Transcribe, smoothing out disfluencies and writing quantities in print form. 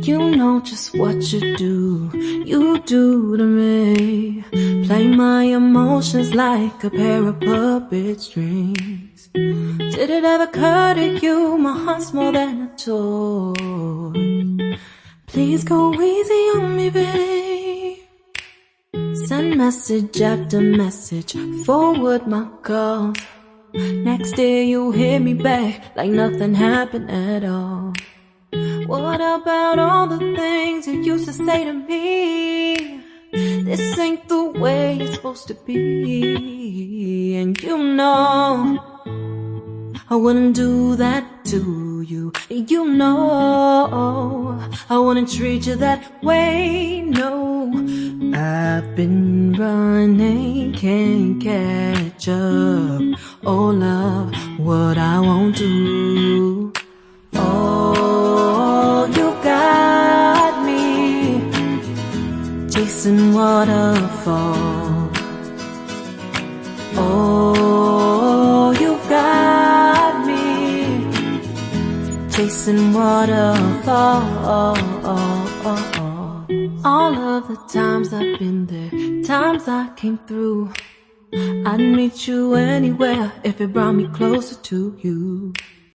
You know just what you do to me. Play my emotions like a pair of puppet strings. Did it ever occur to you my heart's more than a toy? Please go easy on me, babe. Send message after message, forward my calls. Next day you hit me back like nothing happened at all. What about all the things you used to say to me? This ain't the way it's supposed to be. And you know I wouldn't do that to you. You know I wouldn't treat you that way, no. I've been running, can't catch up. Oh love, what I won't do. Oh, you got me chasing waterfall. Oh, you got me chasing waterfall. All of the times I've been there, times I came through, I'd meet you anywhere if it brought me closer to you.